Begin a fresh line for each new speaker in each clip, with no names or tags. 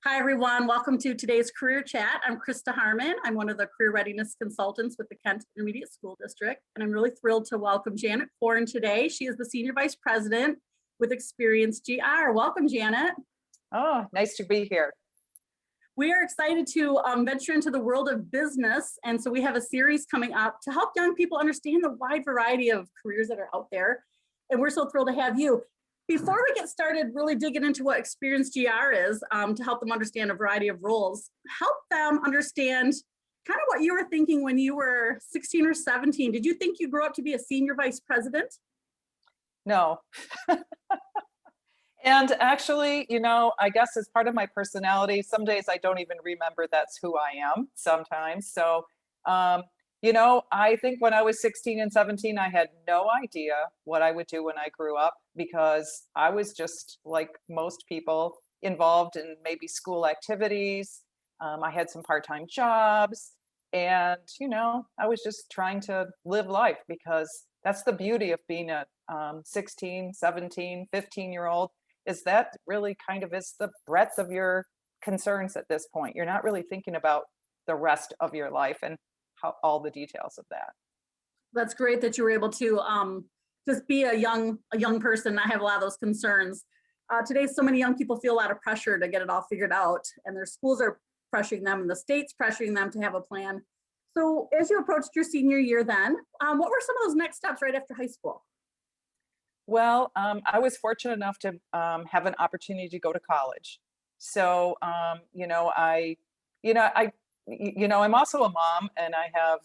Hi, everyone. Welcome to today's Career Chat. I'm Krista Harmon. I'm one of the Career Readiness Consultants with the Kent Intermediate School District, and I'm really thrilled to welcome Janet Korn today. She is the Senior Vice President with ExperienceGR. Welcome, Janet.
Oh, nice to be here.
We are excited to venture into the world of business, and so we have a series coming up to help young people understand the wide variety of careers that are out there, and we're so thrilled to have you. Before we get started really digging into what ExperienceGR is, to help them understand a variety of roles, help them understand kind of what you were thinking when you were 16 or 17. Did you think you'd grow up to be a senior vice president?
No. And actually, I guess as part of my personality, some days I don't even remember that's who I am sometimes. So, I think when I was 16 and 17, I had no idea what I would do when I grew up because I was just like most people involved in maybe school activities. I had some part-time jobs and, I was just trying to live life because that's the beauty of being a 16, 17, 15-year-old is that really kind of is the breadth of your concerns at this point. You're not really thinking about the rest of your life and how all the details of that.
That's great that you were able to just be a young person, not have a lot of those concerns. Today, so many young people feel a lot of pressure to get it all figured out, and their schools are pressuring them, and the state's pressuring them to have a plan. So as you approached your senior year then, what were some of those next steps right after high school?
Well, I was fortunate enough to have an opportunity to go to college. So, I'm also a mom, and I have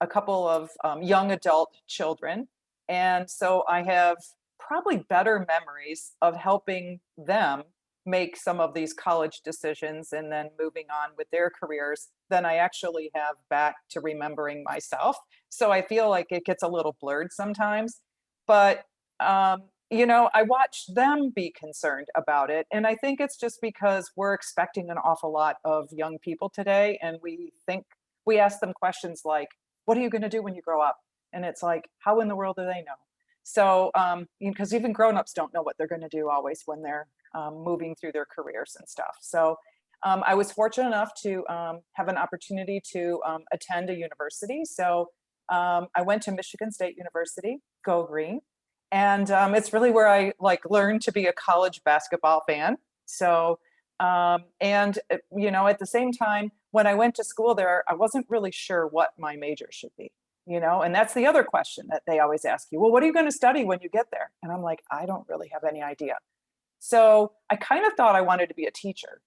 a couple of young adult children, and so I have probably better memories of helping them make some of these college decisions and then moving on with their careers than I actually have back to remembering myself. So I feel like it gets a little blurred sometimes, but I watch them be concerned about it. And I think it's just because we're expecting an awful lot of young people today. And we ask them questions like, what are you going to do when you grow up? And it's like, how in the world do they know? So, because even grown-ups don't know what they're going to do always when they're moving through their careers and stuff. So I was fortunate enough to have an opportunity to attend a university. So I went to Michigan State University, go Green. And it's really where I learned to be a college basketball fan. So, at the same time, when I went to school there, I wasn't really sure what my major should be, and that's the other question that they always ask you. Well, what are you going to study when you get there? And I'm like, I don't really have any idea. So I kind of thought I wanted to be a teacher.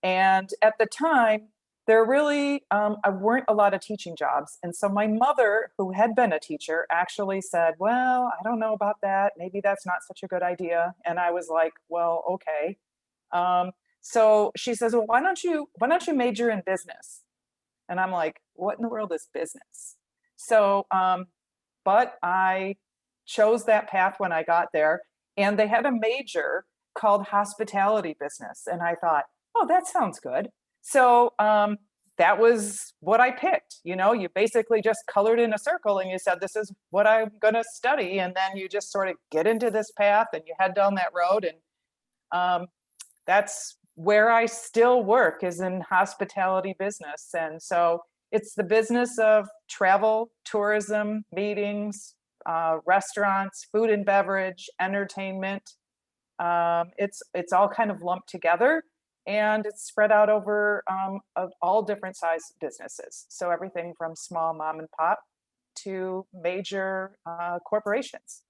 And at the time, there really weren't a lot of teaching jobs. And so my mother, who had been a teacher, actually said, well, I don't know about that. Maybe that's not such a good idea. And I was like, well, okay. So she says, well, why don't you major in business? And I'm like, what in the world is business? So, but I chose that path when I got there, and they had a major called hospitality business. And I thought, oh, that sounds good. So that was what I picked. You basically just colored in a circle and you said, this is what I'm going to study. And then you just sort of get into this path and you head down that road. And that's where I still work, is in hospitality business. And so it's the business of travel, tourism, meetings, restaurants, food and beverage, entertainment. It's all kind of lumped together. And it's spread out over all different size businesses. So everything from small mom and pop to major corporations.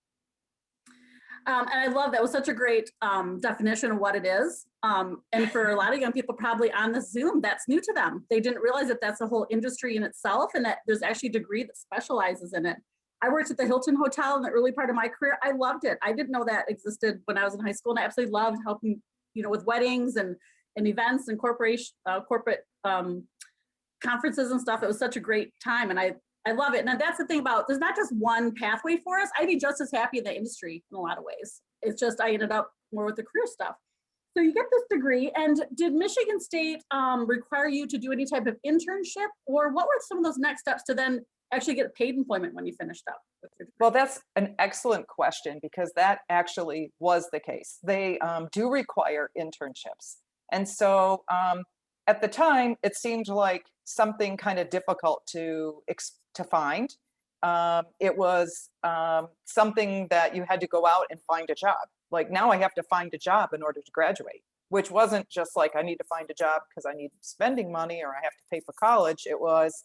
And I love that. It was such a great definition of what it is. And for a lot of young people probably on the Zoom, that's new to them. They didn't realize that that's a whole industry in itself and that there's actually a degree that specializes in it. I worked at the Hilton Hotel in the early part of my career. I loved it. I didn't know that existed when I was in high school, and I absolutely loved helping, with weddings and events and corporate conferences and stuff. It was such a great time, and I love it. And that's the thing about, there's not just one pathway for us. I'd be just as happy in the industry in a lot of ways. It's just I ended up more with the career stuff. So you get this degree, and did Michigan State require you to do any type of internship, or what were some of those next steps to then actually get paid employment when you finished up with your degree?
Well, that's an excellent question, because that actually was the case. They do require internships. And so at the time, it seemed like something kind of difficult to find. It was something that you had to go out and find a job. Like now I have to find a job in order to graduate, which wasn't just like I need to find a job because I need spending money or I have to pay for college. It was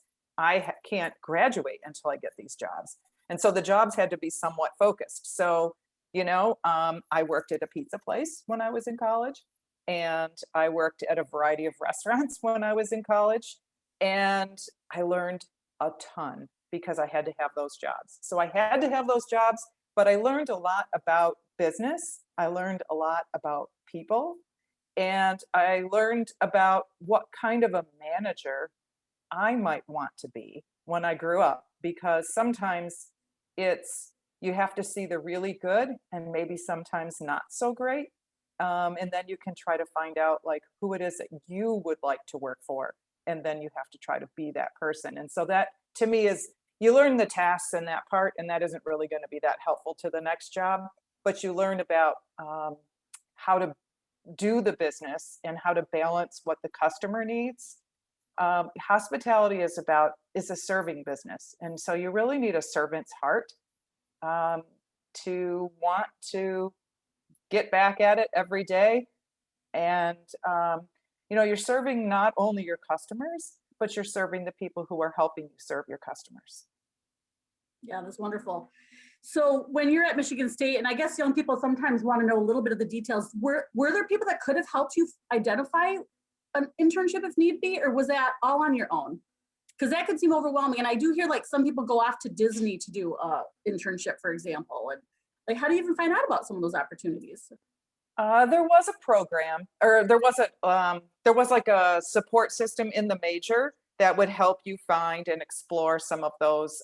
can't graduate until I get these jobs. And so the jobs had to be somewhat focused. So, I worked at a pizza place when I was in college, and I worked at a variety of restaurants when I was in college. And I learned a ton because I had to have those jobs. So I had to have those jobs, but I learned a lot about business. I learned a lot about people. And I learned about what kind of a manager I might want to be when I grew up, because sometimes you have to see the really good and maybe sometimes not so great. And then you can try to find out like who it is that you would like to work for. And then you have to try to be that person. And so that to me is you learn the tasks in that part, and that isn't really going to be that helpful to the next job. But you learn about how to do the business and how to balance what the customer needs. Hospitality is a serving business. And so you really need a servant's heart to want to get back at it every day. And, you're serving not only your customers, but you're serving the people who are helping you serve your customers.
Yeah, that's wonderful. So when you're at Michigan State, and I guess young people sometimes want to know a little bit of the details, were there people that could have helped you identify an internship if need be, or was that all on your own? Because that could seem overwhelming. And I do hear like some people go off to Disney to do a internship, for example. And like, how do you even find out about some of those opportunities?
There was a program, or there was like a support system in the major that would help you find and explore some of those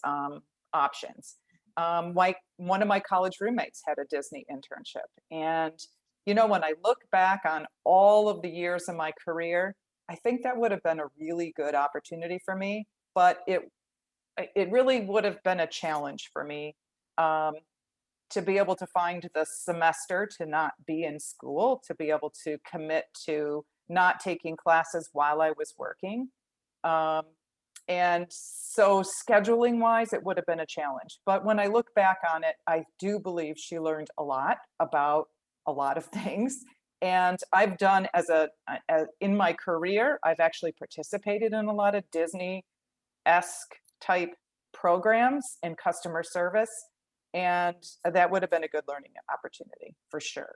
options. Like one of my college roommates had a Disney internship. And, when I look back on all of the years of my career, I think that would have been a really good opportunity for me, but it really would have been a challenge for me to be able to find the semester to not be in school, to be able to commit to not taking classes while I was working. And so scheduling wise, it would have been a challenge. But when I look back on it, I do believe she learned a lot about a lot of things. And I've done in my career, I've actually participated in a lot of Disney-esque type programs in customer service. And that would have been a good learning opportunity for sure.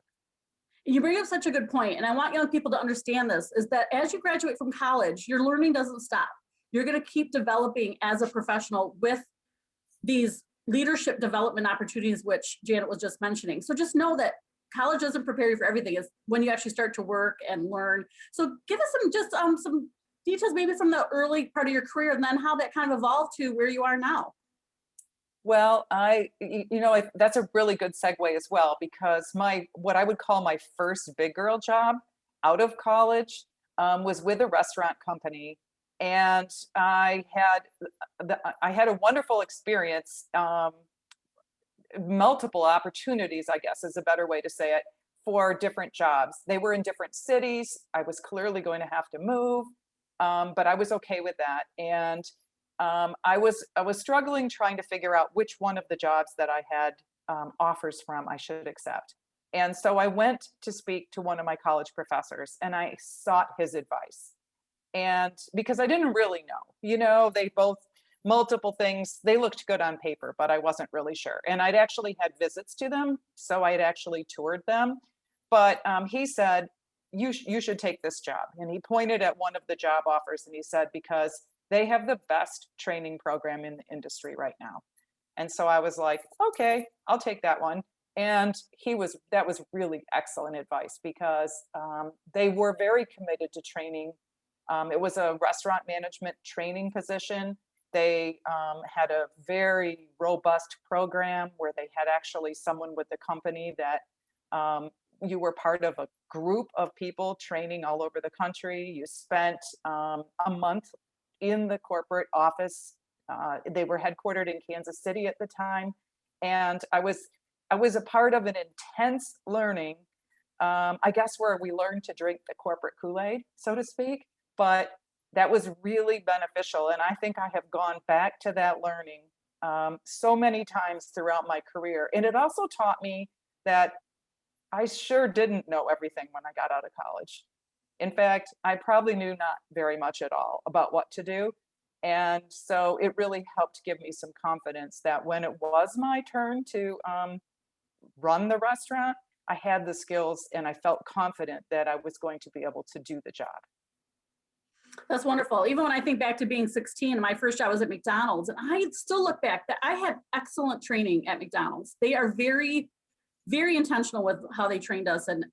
You bring up such a good point, and I want young people to understand this, is that as you graduate from college, your learning doesn't stop. You're going to keep developing as a professional with these leadership development opportunities, which Janet was just mentioning. So just know that college doesn't prepare you for everything. It's when you actually start to work and learn. So give us some details maybe from the early part of your career, and then how that kind of evolved to where you are now.
Well, that's a really good segue as well, because what I would call my first big girl job out of college was with a restaurant company, and I had a wonderful experience, multiple opportunities, I guess is a better way to say it, for different jobs. They were in different cities. I was clearly going to have to move, but I was okay with that. And I was struggling trying to figure out which one of the jobs that I had offers from I should accept. And so I went to speak to one of my college professors, and I sought his advice. And because I didn't really know, they both multiple things, they looked good on paper, but I wasn't really sure. And I'd actually had visits to them, so I'd actually toured them. But he said, you should take this job. And he pointed at one of the job offers, and he said, because they have the best training program in the industry right now. And so I was like, okay, I'll take that one. And that was really excellent advice, because they were very committed to training. It was a restaurant management training position. They had a very robust program where they had actually someone with the company that you were part of a group of people training all over the country. You spent a month in the corporate office. They were headquartered in Kansas City at the time. And I was a part of an intense learning I guess where we learned to drink the corporate Kool-Aid, so to speak, but that was really beneficial. And I think I have gone back to that learning so many times throughout my career. And it also taught me that I sure didn't know everything when I got out of college. In fact, I probably knew not very much at all about what to do. And so it really helped give me some confidence that when it was my turn to run the restaurant, I had the skills and I felt confident that I was going to be able to do the job.
That's wonderful. Even when I think back to being 16, my first job was at McDonald's, and I still look back that I had excellent training at McDonald's. They are very, very intentional with how they trained us, and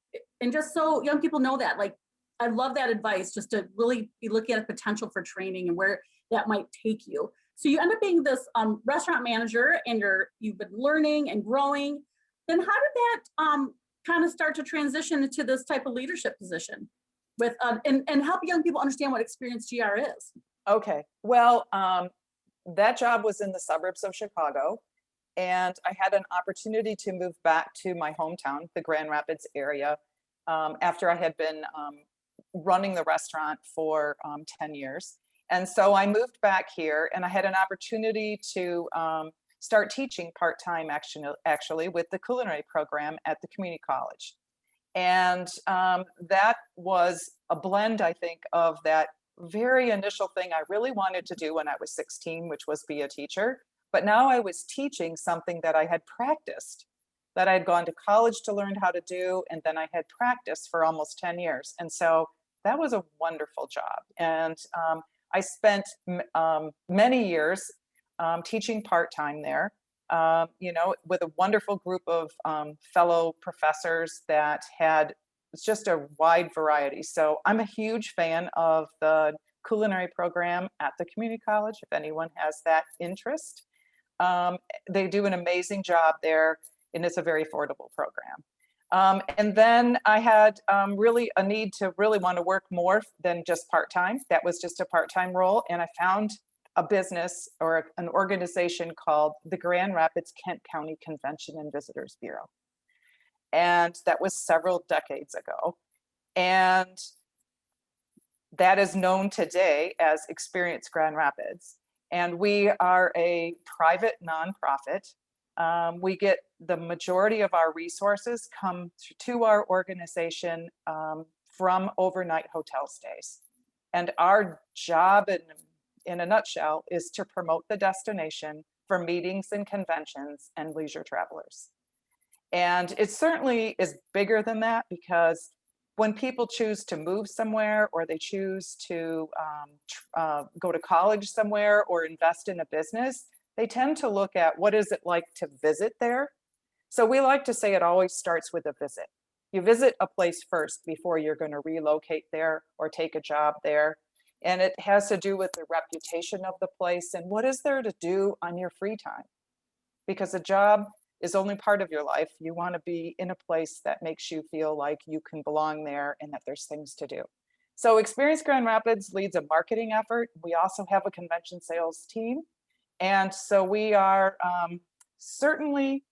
just so young people know that, like, I love that advice, just to really be looking at the potential for training and where that might take you. So you end up being this restaurant manager, and you've been learning and growing. Then how did that kind of start to transition into this type of leadership position with and help young people understand what ExperienceGR is?
Okay, well, that job was in the suburbs of Chicago, and I had an opportunity to move back to my hometown, the Grand Rapids area, after I had been running the restaurant for 10 years. And so I moved back here, and I had an opportunity to start teaching part-time actually with the culinary program at the community college. And that was a blend, I think, of that very initial thing I really wanted to do when I was 16, which was be a teacher. But now I was teaching something that I had practiced, that I had gone to college to learn how to do, and then I had practiced for almost 10 years. And so that was a wonderful job. And I spent many years teaching part-time there, with a wonderful group of fellow professors that had just a wide variety. So I'm a huge fan of the culinary program at the community college, if anyone has that interest. They do an amazing job there, and it's a very affordable program. And then I had really a need to really want to work more than just part-time. That was just a part-time role. And I found a business or an organization called the Grand Rapids Kent County Convention and Visitors Bureau. And that was several decades ago. And that is known today as Experience Grand Rapids. And we are a private nonprofit. We get the majority of our resources come to our organization from overnight hotel stays. And our job in a nutshell is to promote the destination for meetings and conventions and leisure travelers. And it certainly is bigger than that, because when people choose to move somewhere, or they choose to go to college somewhere or invest in a business, they tend to look at what is it like to visit there. So we like to say it always starts with a visit. You visit a place first before you're going to relocate there or take a job there. And it has to do with the reputation of the place and what is there to do on your free time. Because a job is only part of your life. You want to be in a place that makes you feel like you can belong there and that there's things to do. So Experience Grand Rapids leads a marketing effort. We also have a convention sales team. And so we are certainly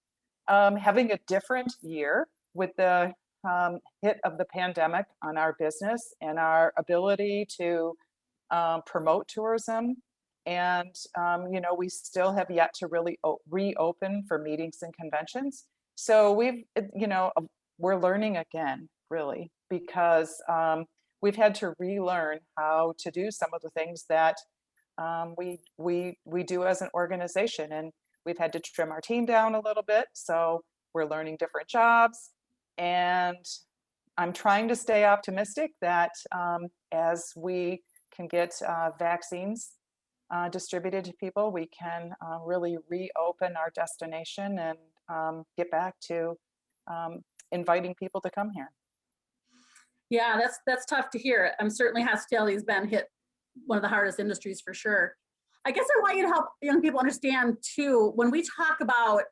having a different year with the hit of the pandemic on our business and our ability to promote tourism. And, we still have yet to really reopen for meetings and conventions. So we're learning again, really, because we've had to relearn how to do some of the things that we do as an organization. And we've had to trim our team down a little bit. So we're learning different jobs. And I'm trying to stay optimistic that as we can get vaccines distributed to people, we can really reopen our destination and get back to inviting people to come here.
Yeah, that's tough to hear. Certainly hospitality has been hit, one of the hardest industries for sure. I guess I want you to help young people understand too, when we talk about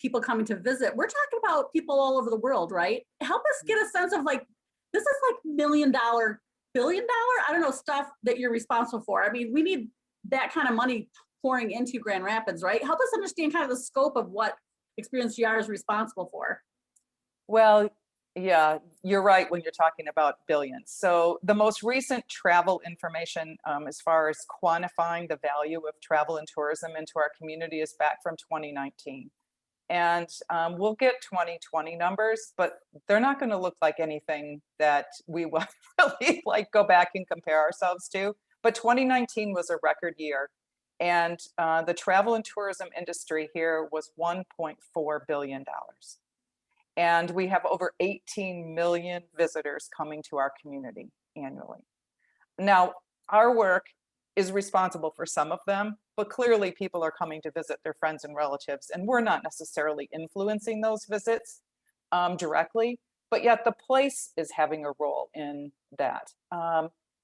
people coming to visit, we're talking about people all over the world, right? Help us get a sense of, like, this is like $1 million, $1 billion, I don't know, stuff that you're responsible for. I mean, we need that kind of money pouring into Grand Rapids, right? Help us understand kind of the scope of what ExperienceGR is responsible for.
Well, Yeah, you're right when you're talking about billions. So the most recent travel information, as far as quantifying the value of travel and tourism into our community, is back from 2019. And we'll get 2020 numbers, but they're not going to look like anything that we will really like go back and compare ourselves to. But 2019 was a record year. And the travel and tourism industry here was $1.4 billion. And we have over 18 million visitors coming to our community annually. Now, our work is responsible for some of them, but clearly people are coming to visit their friends and relatives, and we're not necessarily influencing those visits directly, but yet the place is having a role in that.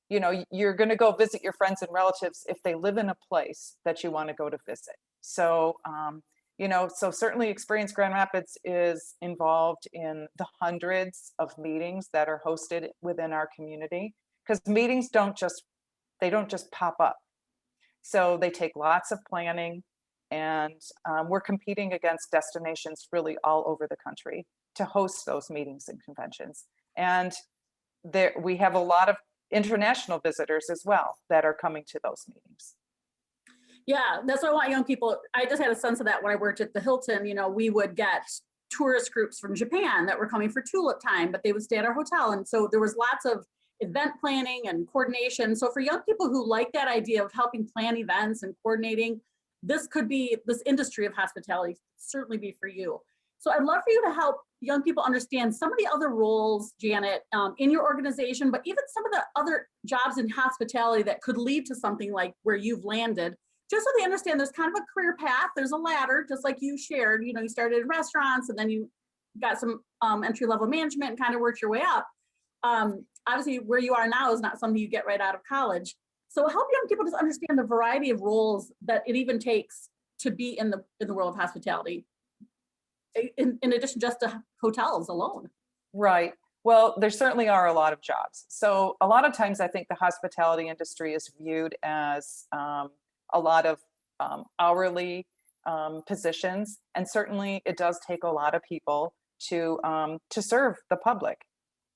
You know, you're going to go visit your friends and relatives if they live in a place that you want to go to visit. So, you know, so certainly Experience Grand Rapids is involved in the hundreds of meetings that are hosted within our community, because meetings don't just pop up. So they take lots of planning, and we're competing against destinations really all over the country to host those meetings and conventions. And there we have a lot of international visitors as well that are coming to those meetings.
Yeah, that's why I want young people. I just had a sense of that when I worked at the Hilton. You know, we would get tourist groups from Japan that were coming for tulip time, but they would stay at our hotel. And so there was lots of event planning and coordination. So for young people who like that idea of helping plan events and coordinating, this industry of hospitality certainly be for you. So I'd love for you to help young people understand some of the other roles, Janet, in your organization, but even some of the other jobs in hospitality that could lead to something like where you've landed, just so they understand there's kind of a career path. There's a ladder, just like you shared. You know, you started in restaurants and then you got some entry-level management and kind of worked your way up. Obviously, where you are now is not something you get right out of college. So help young people just understand the variety of roles that it even takes to be in the world of hospitality, in addition just to hotels alone.
Right. Well, there certainly are a lot of jobs. So a lot of times I think the hospitality industry is viewed as a lot of hourly positions, and certainly it does take a lot of people to serve the public.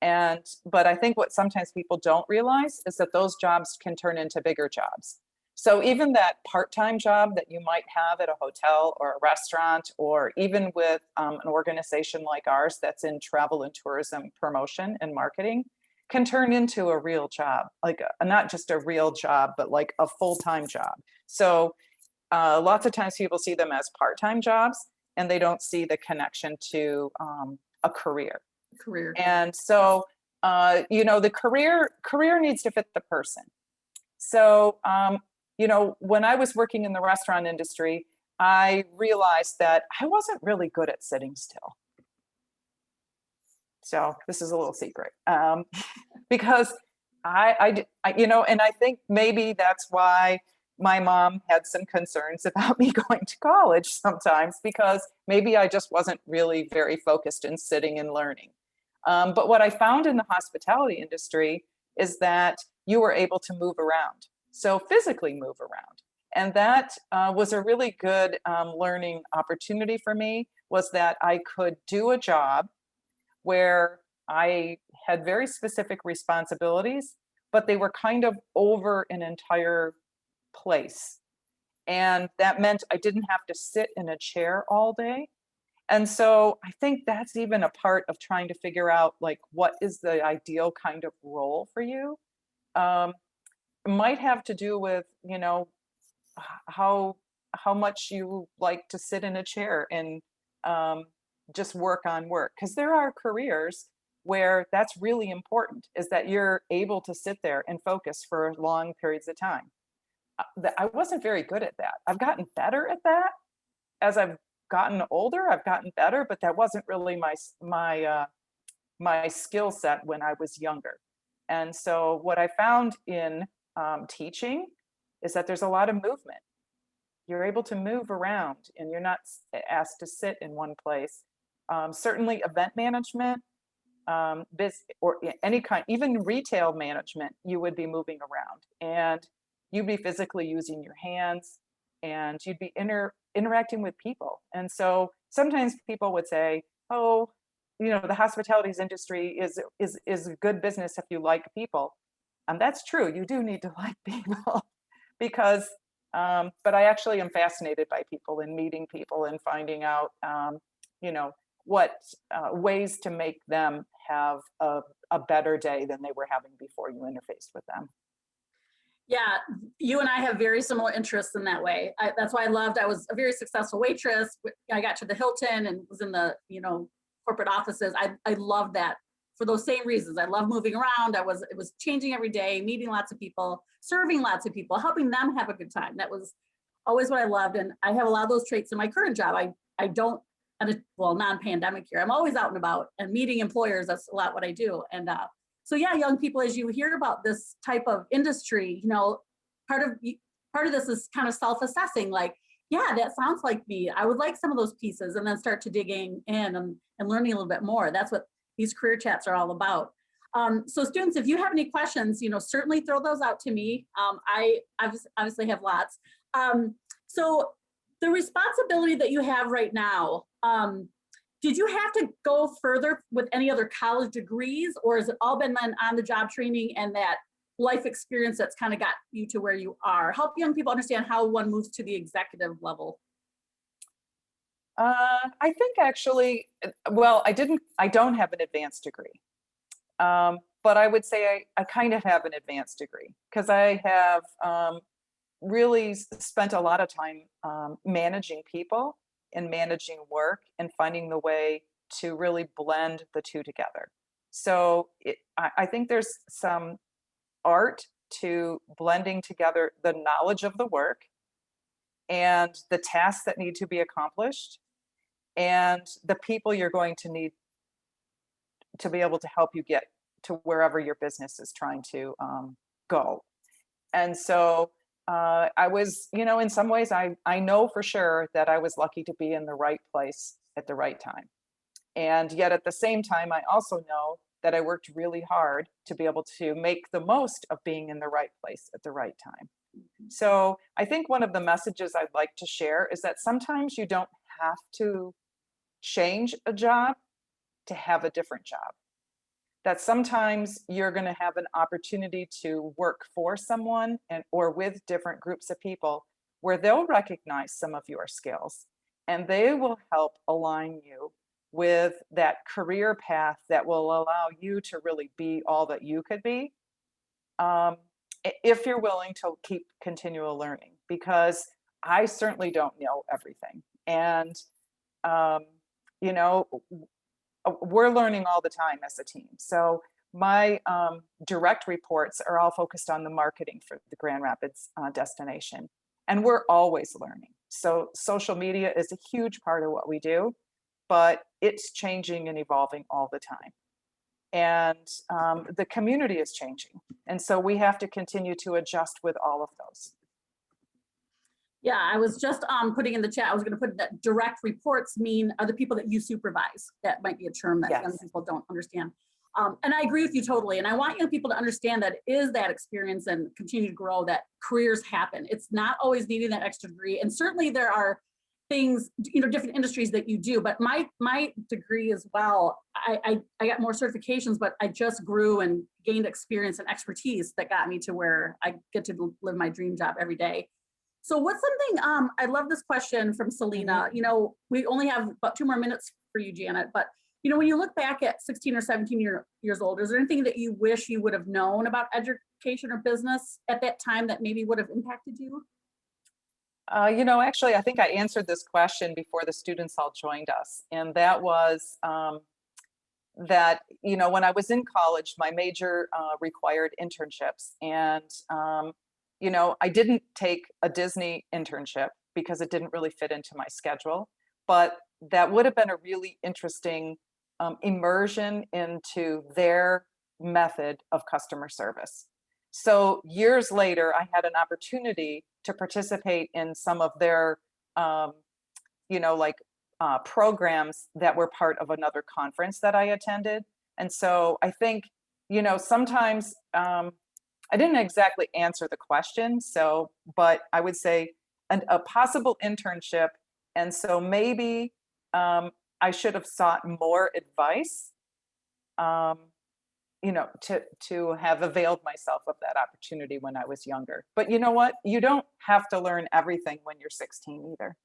But I think what sometimes people don't realize is that those jobs can turn into bigger jobs. So even that part-time job that you might have at a hotel or a restaurant, or even with an organization like ours that's in travel and tourism promotion and marketing, can turn into a real job, like not just a real job, but like a full-time job. So lots of times people see them as part-time jobs, and they don't see the connection to a career. And so, you know, the career needs to fit the person. So, you know, when I was working in the restaurant industry, I realized that I wasn't really good at sitting still. So this is a little secret, because you know, and I think maybe that's why my mom had some concerns about me going to college sometimes, because maybe I just wasn't really very focused in sitting and learning. But what I found in the hospitality industry is that you were able to move around. So physically move around. And that was a really good learning opportunity for me, was that I could do a job where I had very specific responsibilities, but they were kind of over an entire place. And that meant I didn't have to sit in a chair all day. And so I think that's even a part of trying to figure out, like, what is the ideal kind of role for you? Might have to do with, you know, how much you like to sit in a chair and just work on work. Because there are careers where that's really important, is that you're able to sit there and focus for long periods of time. I wasn't very good at that. I've gotten better at that as I've gotten older. I've gotten better, but that wasn't really my skill set when I was younger. And so what I found in teaching is that there's a lot of movement. You're able to move around, and you're not asked to sit in one place. Certainly event management, or any kind, even retail management, you would be moving around, and you'd be physically using your hands, and you'd be interacting with people. And so sometimes people would say, oh, the hospitality industry is a good business if you like people. And that's true. You do need to like people because, but I actually am fascinated by people and meeting people and finding out, you know, what ways to make them have a better day than they were having before you interfaced with them.
Yeah, you and I have very similar interests in that way. That's why I was a very successful waitress. I got to the Hilton and was in the, corporate offices. I love that for those same reasons. I love moving around. It was changing every day, meeting lots of people, serving lots of people, helping them have a good time. That was always what I loved. And I have a lot of those traits in my current job. I don't, non-pandemic here, I'm always out and about and meeting employers. That's a lot what I do. And so yeah, young people, as you hear about this type of industry, part of this is kind of self-assessing, like, yeah, that sounds like me. I would like some of those pieces, and then start to digging in and learning a little bit more. That's what these career chats are all about. So students, if you have any questions, certainly throw those out to me. I obviously have lots. So the responsibility that you have right now, did you have to go further with any other college degrees, or has it all been then on the job training and that life experience that's kind of got you to where you are? Help young people understand how one moves to the executive level.
I think actually, well, I don't have an advanced degree. But I would say I kind of have an advanced degree because I have really spent a lot of time managing people and managing work and finding the way to really blend the two together. So I think there's some art to blending together the knowledge of the work and the tasks that need to be accomplished and the people you're going to need to be able to help you get to wherever your business is trying to go. And so I was, in some ways, I know for sure that I was lucky to be in the right place at the right time. And yet at the same time, I also know that I worked really hard to be able to make the most of being in the right place at the right time. So I think one of the messages I'd like to share is that sometimes you don't have to change a job to have a different job. That sometimes you're going to have an opportunity to work for someone or with different groups of people where they'll recognize some of your skills and they will help align you with that career path that will allow you to really be all that you could be, if you're willing to keep continual learning, because I certainly don't know everything. And, we're learning all the time as a team. So my direct reports are all focused on the marketing for the Grand Rapids destination. And we're always learning. So social media is a huge part of what we do, but it's changing and evolving all the time. And the community is changing. And so we have to continue to adjust with all of those.
Yeah, I was just putting in the chat, I was going to put that direct reports are the people that you supervise. That might be a term that young people don't understand. And I agree with you totally. And I want young people to understand that is that experience and continue to grow, that careers happen. It's not always needing that extra degree. And certainly there are things, different industries that you do, but my degree as well, I got more certifications, but I just grew and gained experience and expertise that got me to where I get to live my dream job every day. So what's something, I love this question from Selena. We only have about 2 more minutes for you, Janet, but when you look back at 16 or 17 years old, is there anything that you wish you would have known about education or business at that time that maybe would have impacted you?
Actually, I think I answered this question before the students all joined us. And that was that, when I was in college, my major required internships. And I didn't take a Disney internship because it didn't really fit into my schedule, but that would have been a really interesting immersion into their method of customer service. So years later, I had an opportunity to participate in some of their, programs that were part of another conference that I attended. And so I think, sometimes I didn't exactly answer the question, but I would say a possible internship. And so maybe I should have sought more advice, um, to have availed myself of that opportunity when I was younger. But you know what? You don't have to learn everything when you're 16 either.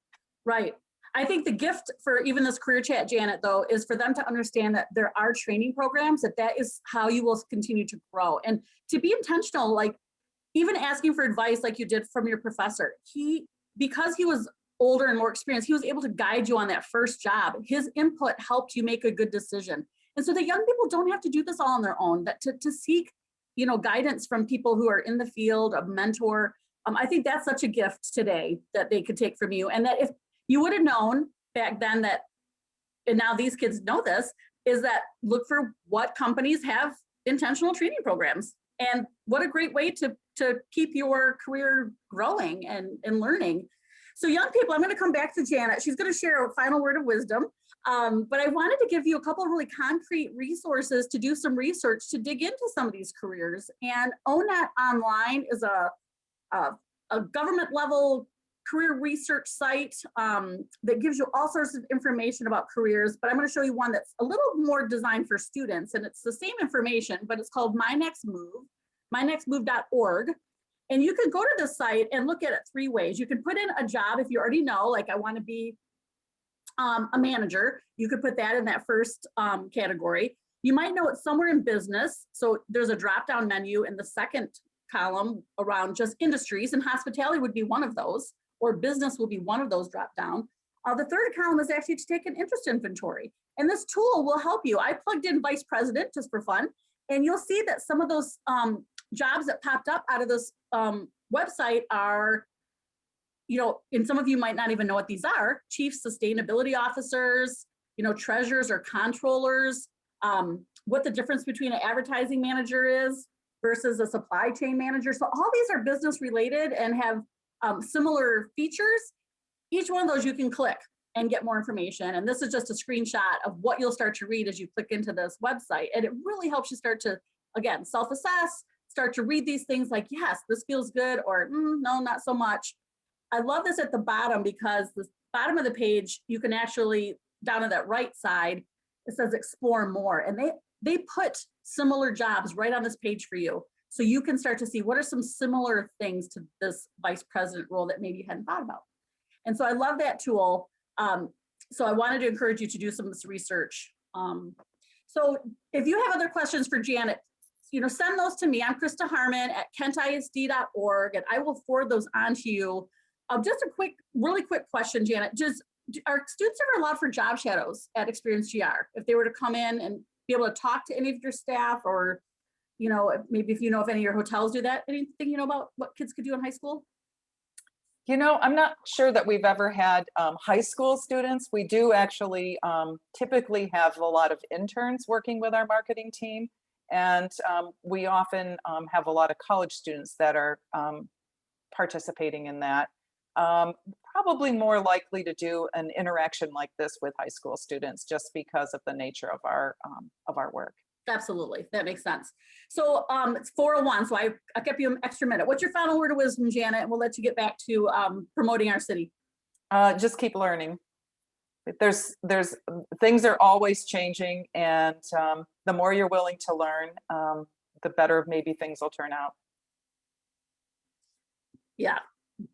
Right. I think the gift for even this career chat, Janet, though, is for them to understand that there are training programs, that is how you will continue to grow. And to be intentional, like even asking for advice like you did from your professor, because he was older and more experienced, he was able to guide you on that first job. His input helped you make a good decision. And so the young people don't have to do this all on their own, that to seek, guidance from people who are in the field, a mentor. I think that's such a gift today that they could take from you. And that if you would have known back then that, and now these kids know this, is that look for what companies have intentional training programs. And what a great way to keep your career growing and learning. So young people, I'm going to come back to Janet. She's going to share a final word of wisdom. But I wanted to give you a couple of really concrete resources to do some research, to dig into some of these careers. And ONET Online is a government level career research site that gives you all sorts of information about careers, but I'm going to show you one that's a little more designed for students, and it's the same information, but it's called My Next Move, mynextmove.org. And you can go to this site and look at it three ways. You can put in a job if you already know, like I want to be a manager. You could put that in that first category. You might know it's somewhere in business. So there's a drop-down menu in the second column around just industries, and hospitality would be one of those, or business will be one of those drop down. The third column is actually to take an interest inventory. And this tool will help you. I plugged in vice president just for fun, and you'll see that some of those jobs that popped up out of this website are, and some of you might not even know what these are: chief sustainability officers, treasurers or controllers, what the difference between an advertising manager is versus a supply chain manager. So all these are business related and have similar features. Each one of those you can click and get more information. And this is just a screenshot of what you'll start to read as you click into this website. And it really helps you start to, again, self-assess, start to read these things like, yes, this feels good, or no, not so much. I love this at the bottom, because the bottom of the page, you can actually, down on that right side, it says explore more. And they put similar jobs right on this page for you. So you can start to see what are some similar things to this vice president role that maybe you hadn't thought about. And so I love that tool. So I wanted to encourage you to do some of this research. So if you have other questions for Janet, send those to me. I'm Krista Harmon at kentisd.org, and I will forward those on to you. Just a really quick question, Janet. Are students ever allowed for job shadows at ExperienceGR? If they were to come in and be able to talk to any of your staff, or maybe if if any of your hotels do that, anything about what kids could do in high school?
I'm not sure that we've ever had high school students. We do actually typically have a lot of interns working with our marketing team. And we often have a lot of college students that are participating in that. Probably more likely to do an interaction like this with high school students, just because of the nature of our work.
Absolutely, that makes sense. So it's 4:01, so I kept you an extra minute. What's your final word of wisdom, Janet? And we'll let you get back to promoting our city.
Just keep learning. There's things are always changing, and the more you're willing to learn, the better maybe things will turn out.
Yeah,